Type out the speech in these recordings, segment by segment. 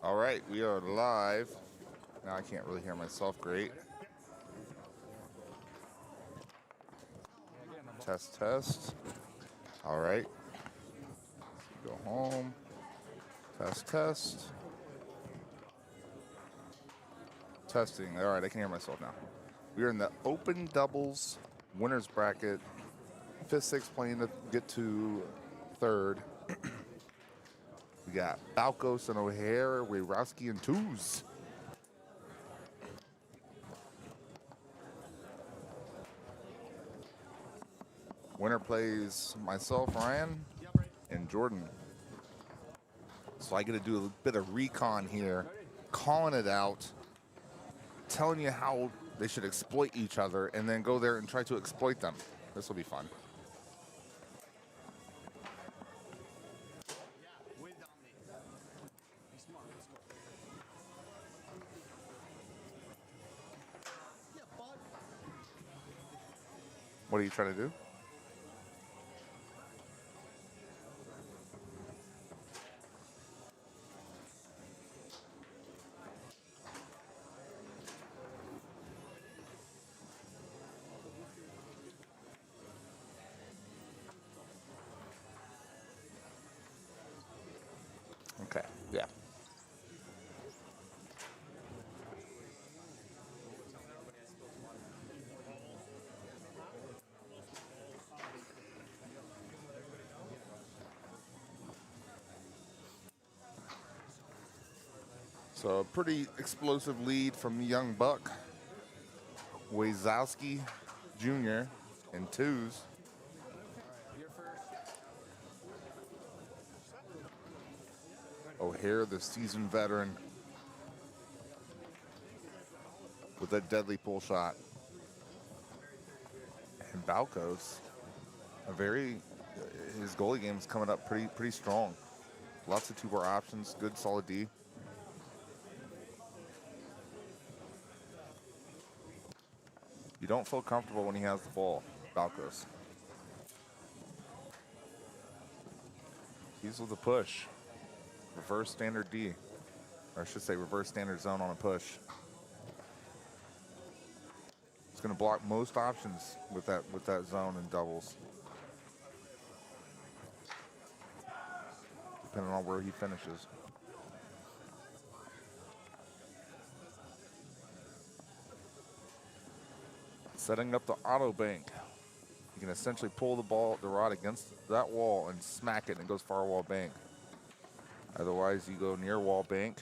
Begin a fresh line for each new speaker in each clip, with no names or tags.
All right, we are live. Now I can't really hear myself great. Test, test. All right. Go home. Test, test. Testing. All right, I can hear myself now. We are in the open doubles winners bracket. Fifth, sixth playing to get to third. We got Balcos and Ohare, Weyrowske and Tooz. Winner plays myself, Ryan, and Jordan. So I get to do a bit of recon here, calling it out, telling you how they should exploit each other, and then go there and try to exploit them. This will be fun. What are you trying to do? Okay, yeah. So a pretty explosive lead from young Buck, Weyrowske Jr. and Tooz. Ohare, the seasoned veteran, with a deadly pull shot. And Balcos, his goalie game is coming up pretty strong. Lots of two-bar options, good solid D. You don't feel comfortable when he has the ball, Balcos. He's with a push. Reverse standard D. Or I should say reverse standard zone on a push. It's going to block most options with that zone in doubles. Depending on where he finishes. Setting up the auto bank. You can essentially pull the rod against that wall and smack it, and it goes far wall bank. Otherwise, you go near wall bank.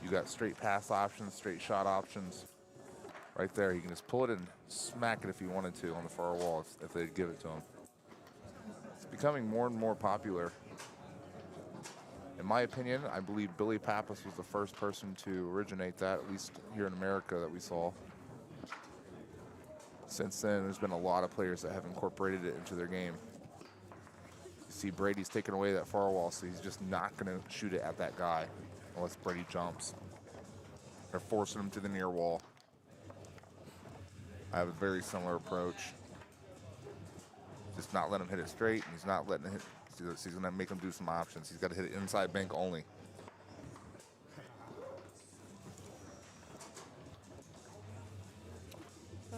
You got straight pass options, straight shot options. Right there, you can just pull it and smack it if you wanted to on the far wall if they'd give it to him. It's becoming more and more popular. In my opinion, I believe Billy Pappas was the first person to originate that, at least here in America, that we saw. Since then, there's been a lot of players that have incorporated it into their game. You see Brady's taking away that far wall, so he's just not going to shoot it at that guy unless Brady jumps. They're forcing him to the near wall. I have a very similar approach. Just not letting him hit it straight, and he's not letting it hit. So he's going to make him do some options. He's got to hit it inside bank only.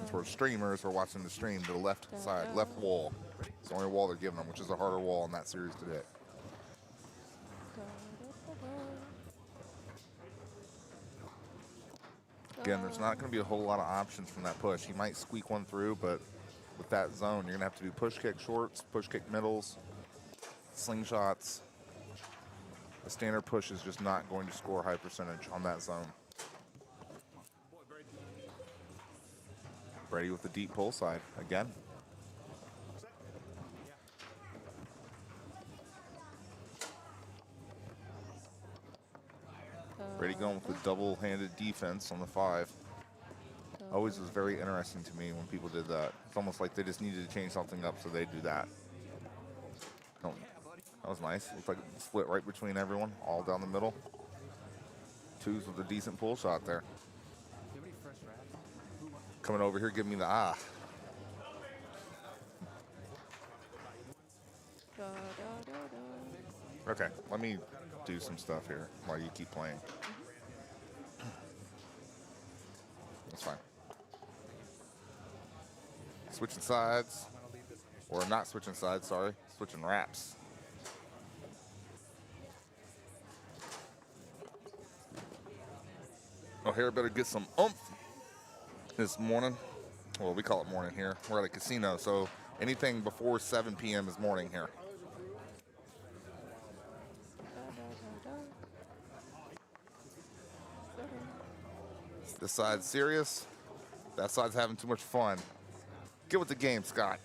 For streamers, we're watching the stream to the left side, left wall. It's the only wall they're giving them, which is a harder wall in that series today. Again, there's not going to be a whole lot of options from that push. He might squeak one through, but with that zone, you're going to have to do push kick shorts, push kick middles, slingshots. The standard push is just not going to score high percentage on that zone. Brady with the deep pull side again. Brady going with the double-handed defense on the 5. Always was very interesting to me when people did that. It's almost like they just needed to change something up, so they do that. Oh, that was nice. Looks like it split right between everyone, all down the middle. Tooz with a decent pull shot there. Coming over here, giving me the Okay, let me do some stuff here while you keep playing. That's fine. Switching sides, or not switching sides, sorry. Switching wraps. Ohare better get some oomph this morning. Well, we call it morning here. We're at a casino, so anything before 7 p.m. is morning here. This side's serious. That side's having too much fun. Get with the game, Scott.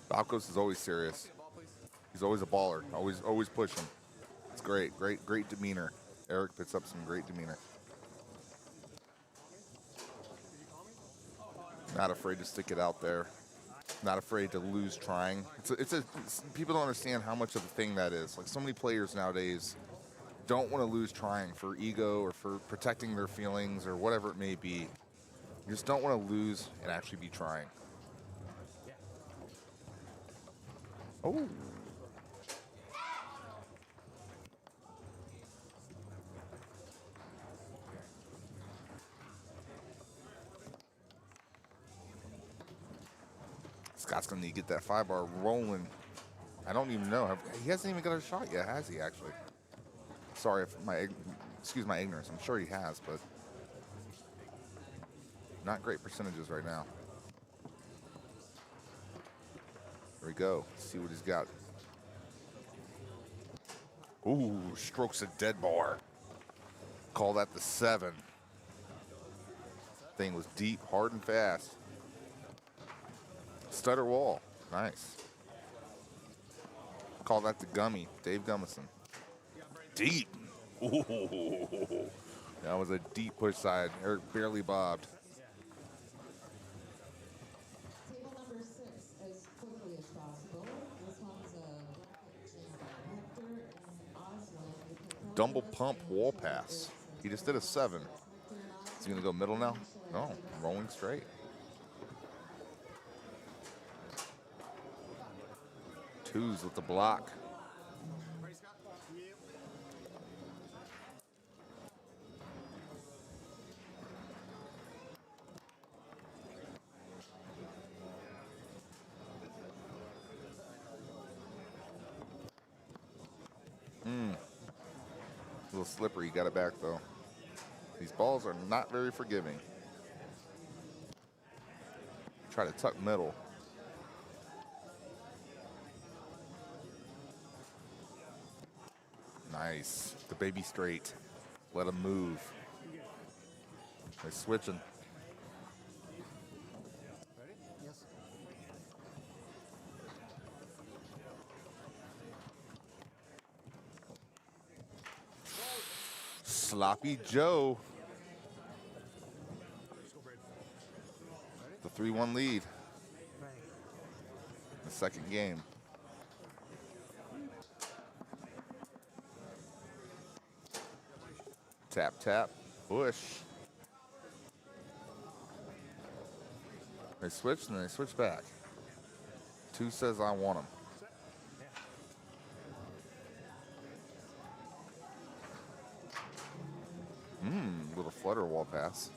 Balcos is always serious. He's always a baller. Always pushing. It's great. Great demeanor. Eric puts up some great demeanor. Not afraid to stick it out there. Not afraid to lose trying. People don't understand how much of a thing that is. Like, so many players nowadays don't want to lose trying for ego or for protecting their feelings or whatever it may be. You just don't want to lose and actually be trying. Oh. Scott's going to need to get that 5-bar rolling. I don't even know. He hasn't even got a shot yet, has he, actually? Sorry, excuse my ignorance. I'm sure he has, but not great percentages right now. Here we go. Let's see what he's got. Ooh, strokes a dead bar. Call that the 7. Thing was deep, hard, and fast. Stutter wall. Nice. Call that the gummy. Dave Gummison. Deep. Ooh. That was a deep push side. Eric barely bobbed.
Table number 6, as quickly as possible. This one's Hector and Oswald.
Dumble pump wall pass. He just did a 7. Is he going to go middle now? No, rolling straight. Tooz with the block. A little slippery. Got it back, though. These balls are not very forgiving. Try to tuck middle. Nice. The baby straight. Let him move. They're switching.
Ready? Yes.
Sloppy Joe. The 3-1 lead. The second game. Tap, tap, push. They switch and they switch back. Tooz says, I want him. Little flutter wall pass.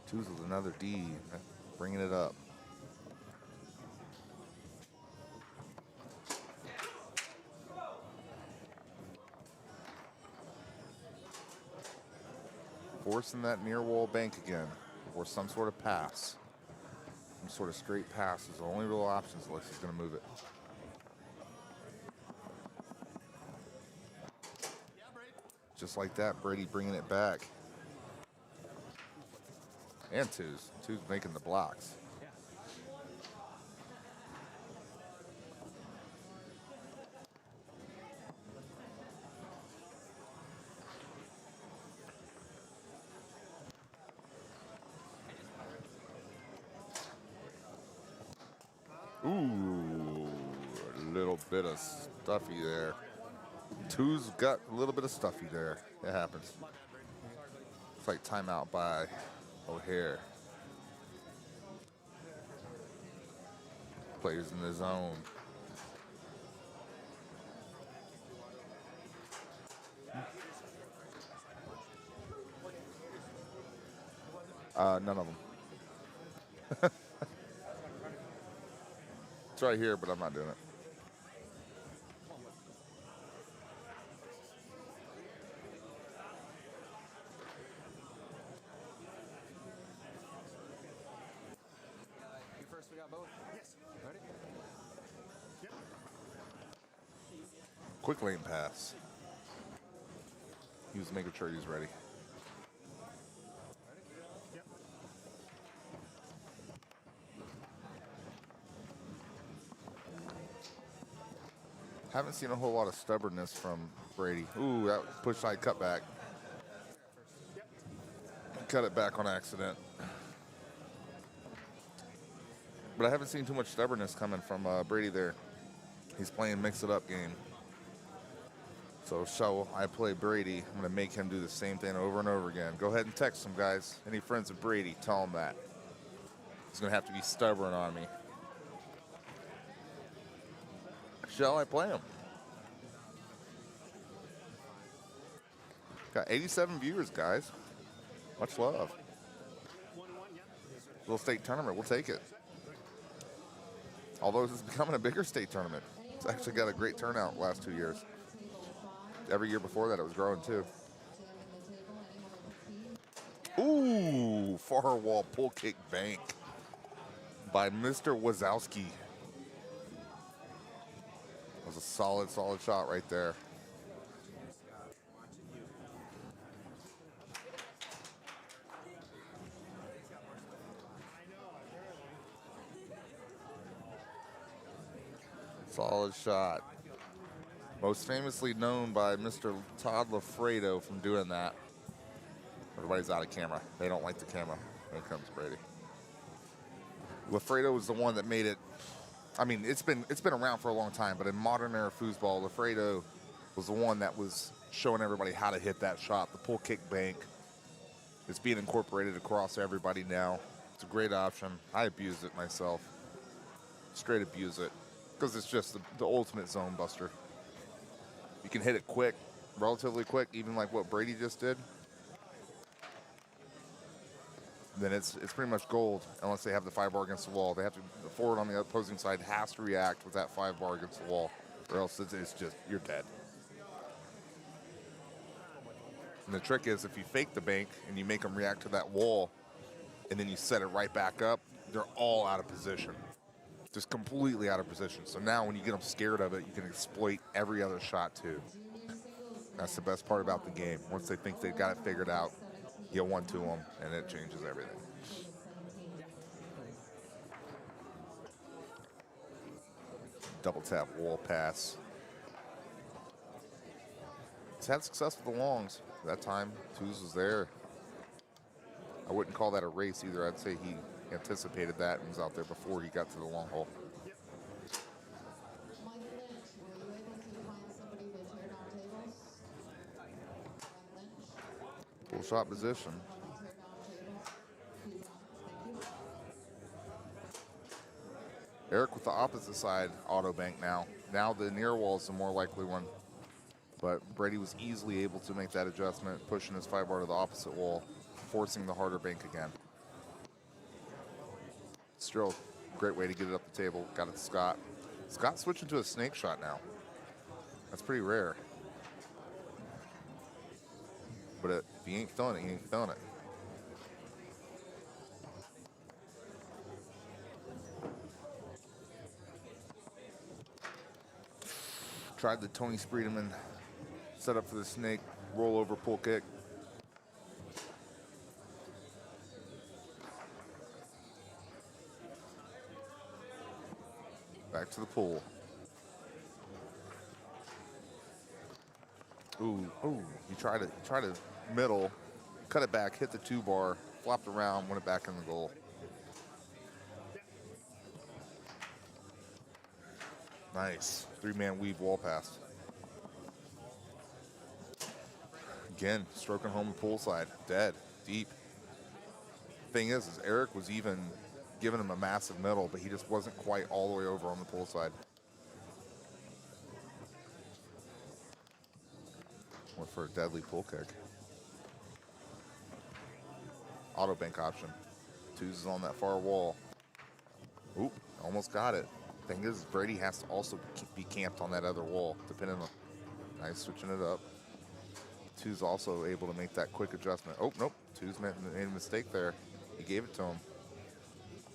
Tooz with another D, bringing it up. Forcing that near wall bank again, or some sort of pass. Some sort of straight pass is the only real option unless he's going to move it. Just like that, Brady bringing it back. And Tooz making the blocks. Ooh, a little bit of stuffy there. Tooz got a little bit of stuffy there. It happens. It's like timeout by Ohare. Players in the zone. None of them. It's right here, but I'm not doing it.
You first, we got both? Yes. Ready? Yep.
Quick lane pass. He was making sure he's ready.
Ready? Yep.
Haven't seen a whole lot of stubbornness from Brady. Ooh, that push side cutback.
Yep.
Cut it back on accident. But I haven't seen too much stubbornness coming from Brady there. He's playing mix-it-up game. So I play Brady. I'm going to make him do the same thing over and over again. Go ahead and text him, guys. Any friends of Brady, tell him that. He's going to have to be stubborn on me. Shall I play him? Got 87 viewers, guys. Much love. Little state tournament, we'll take it. Although this is becoming a bigger state tournament. It's actually got a great turnout last 2 years. Every year before that, it was growing too. Ooh, far wall pull kick bank by Mr. Weyrowske. That was a solid shot right there. Solid shot. Most famously known by Mr. Todd Lafredo from doing that. Everybody's out of camera. They don't like the camera. Here comes Brady. Lafredo was the one that made it. I mean, it's been around for a long time, but in modern era foosball, Lafredo was the one that was showing everybody how to hit that shot. The pull kick bank. It's being incorporated across everybody now. It's a great option. I abuse it myself. Straight abuse it. Because it's just the ultimate zone buster. You can hit it quick, relatively quick, even like what Brady just did. Then it's pretty much gold unless they have the 5 bar against the wall. They have to, the forward on the opposing side has to react with that 5 bar against the wall, or else it's just, you're dead. And the trick is if you fake the bank and you make them react to that wall and then you set it right back up, they're all out of position. Just completely out of position. So now when you get them scared of it, you can exploit every other shot too. That's the best part about the game. Once they think they've got it figured out, you get one to them, and it changes everything. Double tap wall pass. He's had success with the longs. That time, Tooz was there. I wouldn't call that a race either. I'd say he anticipated that and was out there before he got to the long hole. Full shot position. Eric with the opposite side auto bank now. Now the near wall is the more likely one. But Brady was easily able to make that adjustment, pushing his 5 bar to the opposite wall, forcing the harder bank again. Still a great way to get it up the table. Got it to Scott. Scott switching to a snake shot now. That's pretty rare. But if he ain't throwing it, he ain't throwing it. Tried the Tony Spreedeman setup for the snake, rollover pull kick. Back to the pool. Ooh, he tried to middle, cut it back, hit the 2 bar, flopped around, went it back in the goal. Nice. 3-man weave wall pass. Again, stroking home the pool side. Dead. Deep. Thing is Eric was even giving him a massive middle, but he just wasn't quite all the way over on the pool side. Went for a deadly pool kick. Auto bank option. Tooz is on that far wall. Oop, almost got it. Thing is, Brady has to also be camped on that other wall, depending on. Nice, switching it up. Tooz also able to make that quick adjustment. Oh, nope. Tooz made a mistake there. He gave it to him.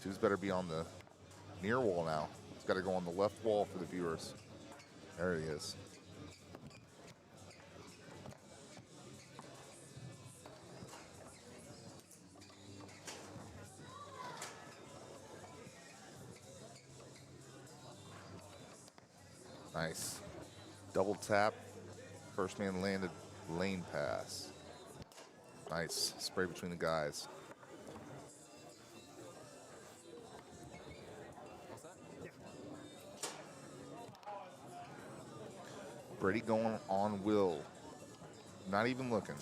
Tooz better be on the near wall now. He's got to go on the left wall for the viewers. There he is. Nice. Double tap. First man landed lane pass. Nice. Spray between the guys. Brady going on Will. Not even looking.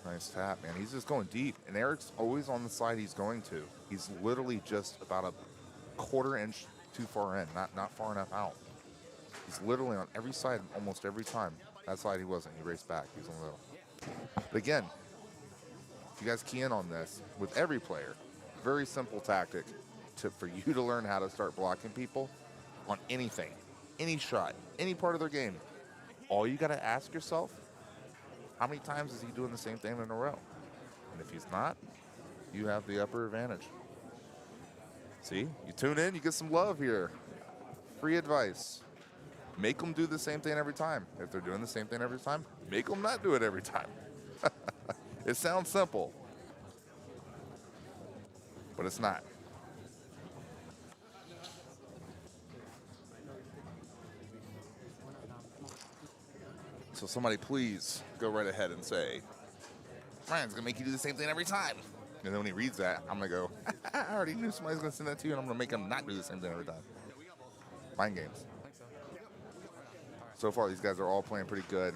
Nice tap, man. He's just going deep. And Eric's always on the side he's going to. He's literally just about a quarter inch too far in, not far enough out. He's literally on every side almost every time. That side he wasn't. He raced back. He was on the middle. But again, if you guys key in on this, with every player, very simple tactic for you to learn how to start blocking people on anything, any shot, any part of their game. All you got to ask yourself, how many times is he doing the same thing in a row? And if he's not, you have the upper advantage. See, you tune in, you get some love here. Free advice. Make them do the same thing every time. If they're doing the same thing every time, make them not do it every time. It sounds simple, but it's not. So somebody please go right ahead and say, Ryan's gonna make you do the same thing every time. And then when he reads that, I'm gonna go, I already knew somebody's gonna send that to you, and I'm gonna make him not do the same thing every time. Mind games. So far, these guys are all playing pretty good.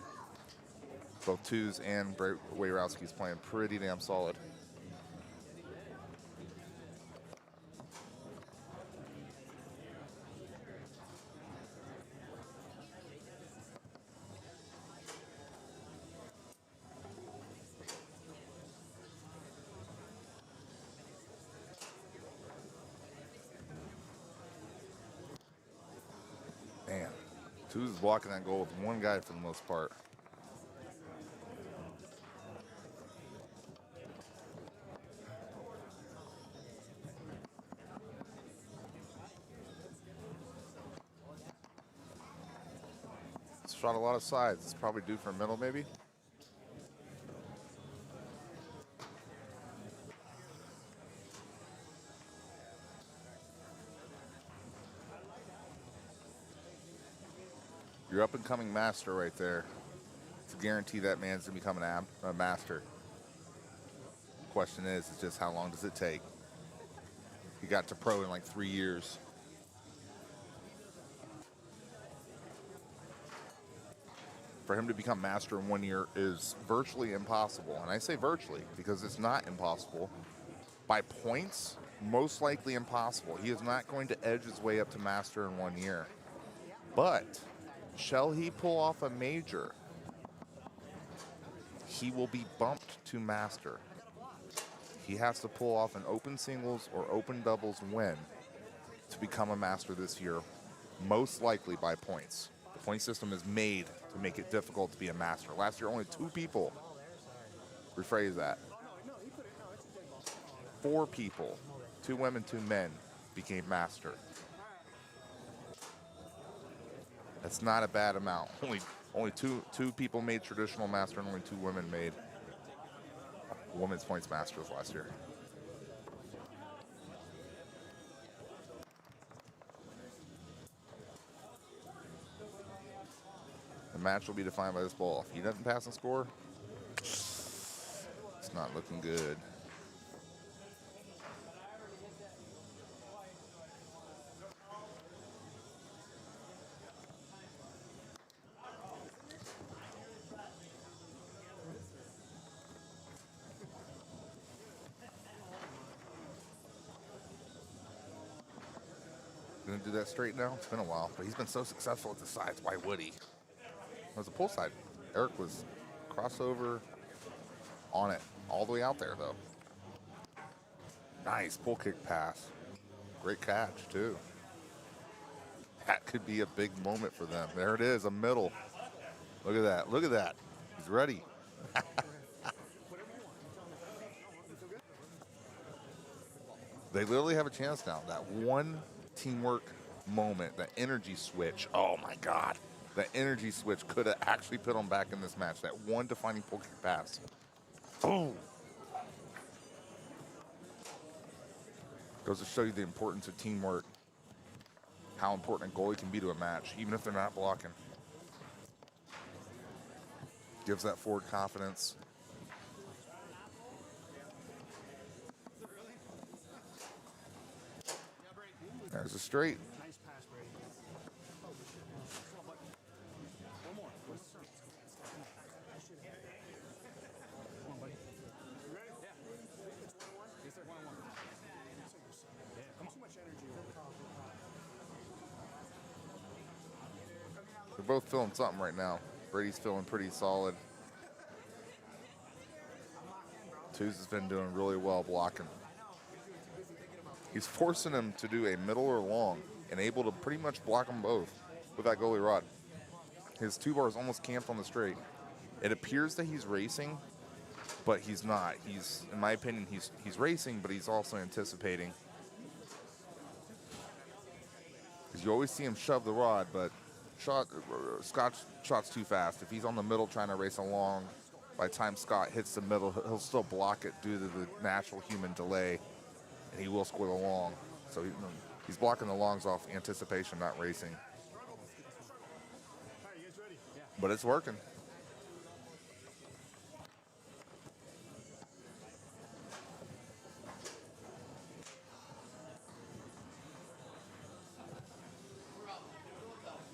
Both Tooz and Weyrowske's playing pretty damn solid. Man, Tooz is blocking that goal with one guy for the most part. Shot a lot of sides. It's probably due for a middle, maybe. Your up-and-coming master right there. It's a guarantee that man's going to become a master. Question is just how long does it take? He got to pro in like 3 years. For him to become master in 1 year is virtually impossible. And I say virtually because it's not impossible. By points, most likely impossible. He is not going to edge his way up to master in 1 year. But shall he pull off a major, he will be bumped to master. He has to pull off an open singles or open doubles win to become a master this year, most likely by points. The point system is made to make it difficult to be a master. Last year, only 2 people, rephrase that, 4 people, 2 women, 2 men, became master. That's not a bad amount. Only two people made traditional master, and only 2 women made women's points masters last year. The match will be defined by this ball. If he doesn't pass and score, it's not looking good. Gonna do that straight now? It's been a while, but he's been so successful at the sides. Why would he? It was a pull side. Eric was crossover on it all the way out there, though. Nice pull kick pass. Great catch, too. That could be a big moment for them. There it is, a middle. Look at that. Look at that. He's ready. They literally have a chance now. That one teamwork moment, that energy switch. Oh, my God. That energy switch could have actually put them back in this match. That one defining pull kick pass. Boom. Goes to show you the importance of teamwork. How important a goalie can be to a match, even if they're not blocking. Gives that forward confidence. There's a straight.
Nice pass, Brady. One more. Come on, buddy. You ready? Yeah. It's 1-1? Yes, sir. 1-1. Yeah, come on. Too much energy.
They're both feeling something right now. Brady's feeling pretty solid. Tooz has been doing really well blocking. He's forcing him to do a middle or long and able to pretty much block them both with that goalie rod. His 2 bar is almost camped on the straight. It appears that he's racing, but he's not. He's, in my opinion, he's racing, but he's also anticipating. Because you always see him shove the rod, but Scott shot's too fast. If he's on the middle trying to race along, by the time Scott hits the middle, he'll still block it due to the natural human delay, and he will score the long. So he's blocking the longs off anticipation, not racing. But it's working.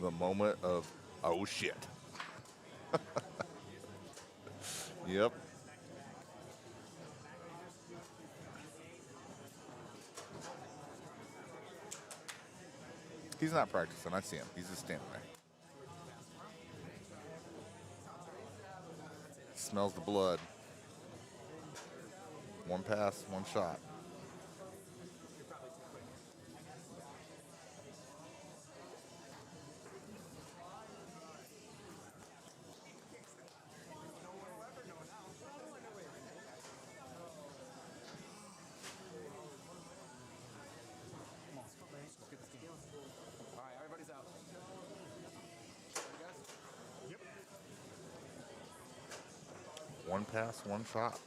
The moment of, oh shit. Yep. He's not practicing. I see him. He's just standing there. Smells the blood. One pass, one shot.
All right, everybody's out. Ready, guys? Yep.
One pass, one shot.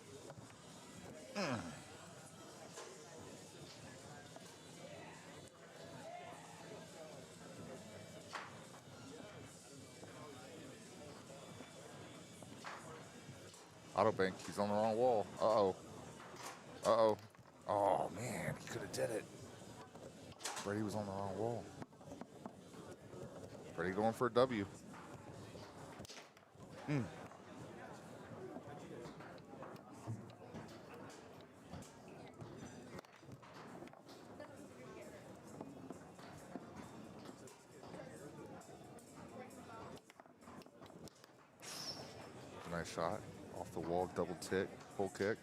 Auto bank, he's on the wrong wall. Uh-oh. Uh-oh. Oh, man, he could have did it. Brady was on the wrong wall. Brady going for a W. Nice shot. Off the wall, double tick, full kick.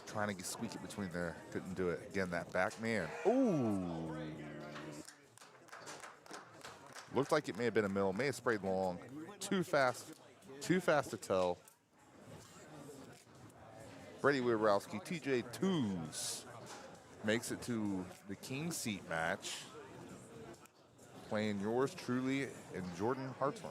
Trying to squeak it between there. Couldn't do it. Again, that back man. Ooh. Looked like it may have been a middle. May have sprayed long. Too fast. Too fast to tell. Brady Weyrowske, TJ Tooz makes it to the King Seat match. Playing yours truly and Jordan Hartman.